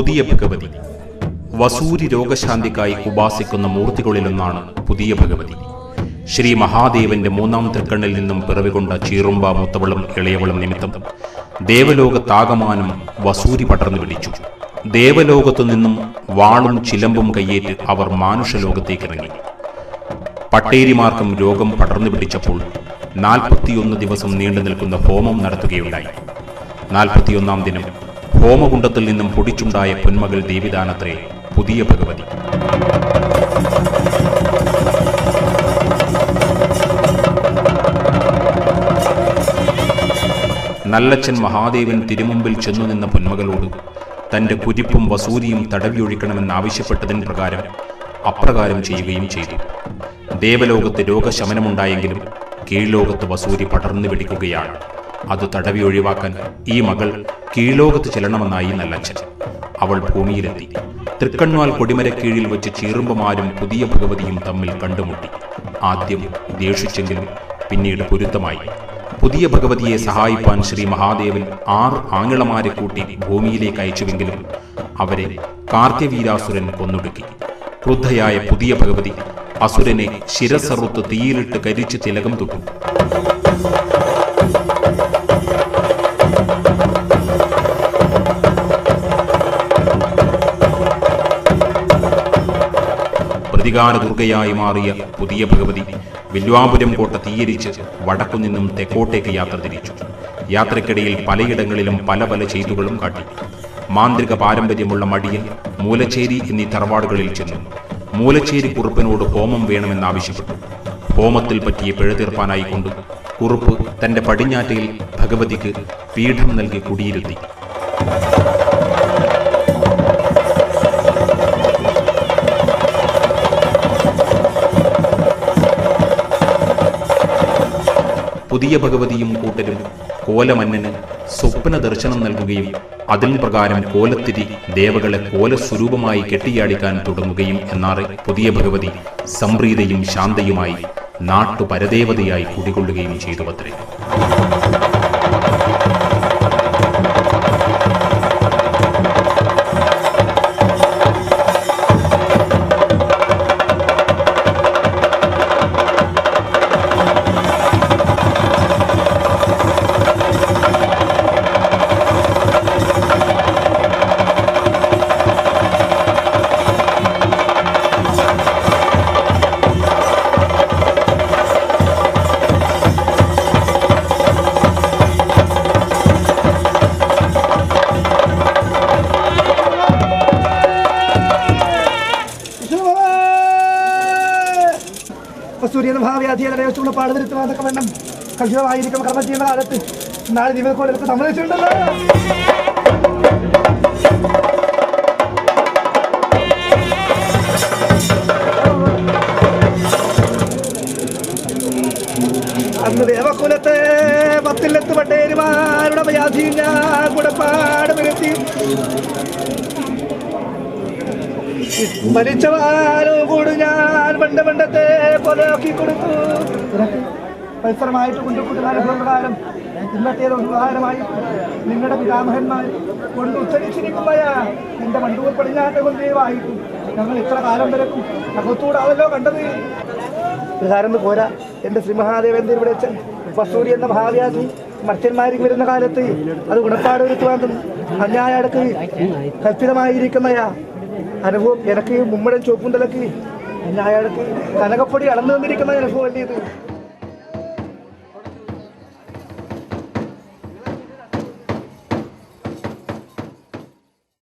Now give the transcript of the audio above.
പുതിയ ഭഗവതി. വസൂരി രോഗശാന്തിക്കായി ഉപാസിക്കുന്ന മൂർത്തികളിലൊന്നാണ് പുതിയ ഭഗവതി. ശ്രീ മഹാദേവന്റെ മൂന്നാം തൃക്കണ്ണിൽ നിന്നും പിറവികൊണ്ട ചീറുമ്പ മൂത്തവളും ഇളയവളും നിമിത്തം ദേവലോകത്താകമാനം വസൂരി പടർന്നു പിടിച്ചു. ദേവലോകത്തു നിന്നും വാളും ചിലമ്പും കയ്യേറ്റ് അവർ മാനുഷലോകത്തേക്കിറങ്ങി. പട്ടേരിമാർക്കും രോഗം പടർന്നു പിടിച്ചപ്പോൾ 41 ദിവസം നീണ്ടു നിൽക്കുന്ന ഹോമം നടത്തുകയുണ്ടായി. 41-ാം ദിനം ഹോമകുണ്ടത്തിൽ നിന്നും പൊടിച്ചുണ്ടായ പൊന്മകൾ ദേവിദാനത്രേ പുതിയ ഭഗവതി. നല്ലച്ഛൻ മഹാദേവൻ തിരുമുമ്പിൽ ചെന്നു നിന്ന പൊന്മകളോട് തന്റെ കുരിപ്പും വസൂരിയും തടവിയൊഴിക്കണമെന്നാവശ്യപ്പെട്ടതിന് പ്രകാരം അപ്രകാരം ചെയ്യുകയും ചെയ്തു. ദേവലോകത്ത് രോഗശമനമുണ്ടായെങ്കിലും കീഴ്ലോകത്ത് വസൂരി പടർന്നു പിടിക്കുകയാണ്. അത് തടവി ഒഴിവാക്കാൻ ഈ മകൾ കീഴ്ലോകത്ത് ചെല്ലണമെന്നായി നല്ലച്ഛൻ. അവൾ ഭൂമിയിലെത്തി. തൃക്കണ്വാൽ കൊടിമരക്കീഴിൽ വെച്ച് ചീറുമ്പമാരും പുതിയ ഭഗവതിയും തമ്മിൽ കണ്ടുമുട്ടി. ആദ്യം ദേഷിച്ചെങ്കിലും പിന്നീട് പൊരുത്തമായി. പുതിയ ഭഗവതിയെ സഹായിപ്പാൻ ശ്രീ മഹാദേവൻ 6 ആങ്ങളമാരെ കൂട്ടി ഭൂമിയിലേക്ക് അയച്ചുവെങ്കിലും അവരെ കാർത്യവീരാസുരൻ കൊന്നൊടുക്കി. ക്രുദ്ധയായ പുതിയ ഭഗവതി അസുരനെ ശിരസറുത്ത് തീയിലിട്ട് കരിച്ച് തിലകം തൊട്ടു. പ്രതികാര ദുർഗയായി മാറിയ പുതിയ ഭഗവതി വില്വാപുരം കോട്ട തീയരിച്ച് വടക്കുനിന്നും തെക്കോട്ടേക്ക് യാത്ര തിരിച്ചു. യാത്രക്കിടയിൽ പലയിടങ്ങളിലും പല പല ചെയ്തുകളും കാട്ടി. മാന്ത്രിക പാരമ്പര്യമുള്ള മടിയൻ, മൂലച്ചേരി എന്നീ തറവാടുകളിൽ ചെന്നു. മൂലച്ചേരി കുറുപ്പിനോട് ഹോമം വേണമെന്നാവശ്യപ്പെട്ടു. ഹോമത്തിൽ പറ്റിയ പിഴ തീർപ്പാനായിക്കൊണ്ട് കുറുപ്പ് തന്റെ പടിഞ്ഞാറ്റയിൽ ഭഗവതിക്ക് പീഠം നൽകി കുടിയിരുത്തി. പുതിയ ഭഗവതിയും കൂട്ടരും കോലമന്നന് സ്വപ്ന ദർശനം നൽകുകയും അതിൻ പ്രകാരം കോലത്തിരി ദേവകളെ കോലസ്വരൂപമായി കെട്ടിയാടിക്കാൻ തുടങ്ങുകയും എന്നാറെ പുതിയ ഭഗവതി സംപ്രീതയും ശാന്തയുമായി നാട്ടുപരദേവതയായി കുടികൊള്ളുകയും ചെയ്തുവത്രേ. സൂര്യൻ ഭാവ്യാധികളെ പാടുതിരുത്തുവാതൊക്കെ വേണം. കർശനമായിരിക്കും കർമ്മം ചെയ്യുന്ന കാലത്ത് നാളെ ദിവസം സമ്മതിച്ചിട്ടുണ്ടല്ലോ. അന്ന് ദേവകുലത്തെ 10 പട്ടേരിമാരുടെ വ്യാധി ഞാൻ കൂടെ പാടുപെടുത്തി മരിച്ചവാരോ കൂടി ഞാൻ പണ്ടത്തെ കൊലയാക്കി കൊടുത്തു. പരിസരമായിട്ട് കൊണ്ടുകൂട്ടുകാരപ്രകാരം ഇന്നത്തേത് ഉപകാരമായി നിങ്ങളുടെ പിതാമഹന്മാർ കൊണ്ട് ഉച്ചരിച്ചിരിക്കുമ്പോഴാ നിന്റെ മണ്ടൂർ പടിഞ്ഞാട്ട് കൊണ്ടേവായിട്ടും ഞങ്ങൾ ഇത്ര കാലം വരക്കും അകത്തൂടാവല്ലോ കണ്ടത്. പ്രകാരം പോരാ. എൻ്റെ ശ്രീ മഹാദേവൻ ഇവിടെ വസൂരി എന്ന ഭാവ്യാധി മർത്യന്മാർക്ക് വരുന്ന കാലത്ത് അത് ഗുണപ്പാട് വരുത്തുവാൻ അന്യായടക്ക് കൽപ്പിതമായിരിക്കുന്നയാ അനുഭവം. എനിക്ക് മുമ്മടൻ ചോപ്പും തലക്ക് അയാൾക്ക് കനകപ്പൊടി അളന്നു തന്നിരിക്കുന്ന അനുഭവം അല്ലേ ഇത്.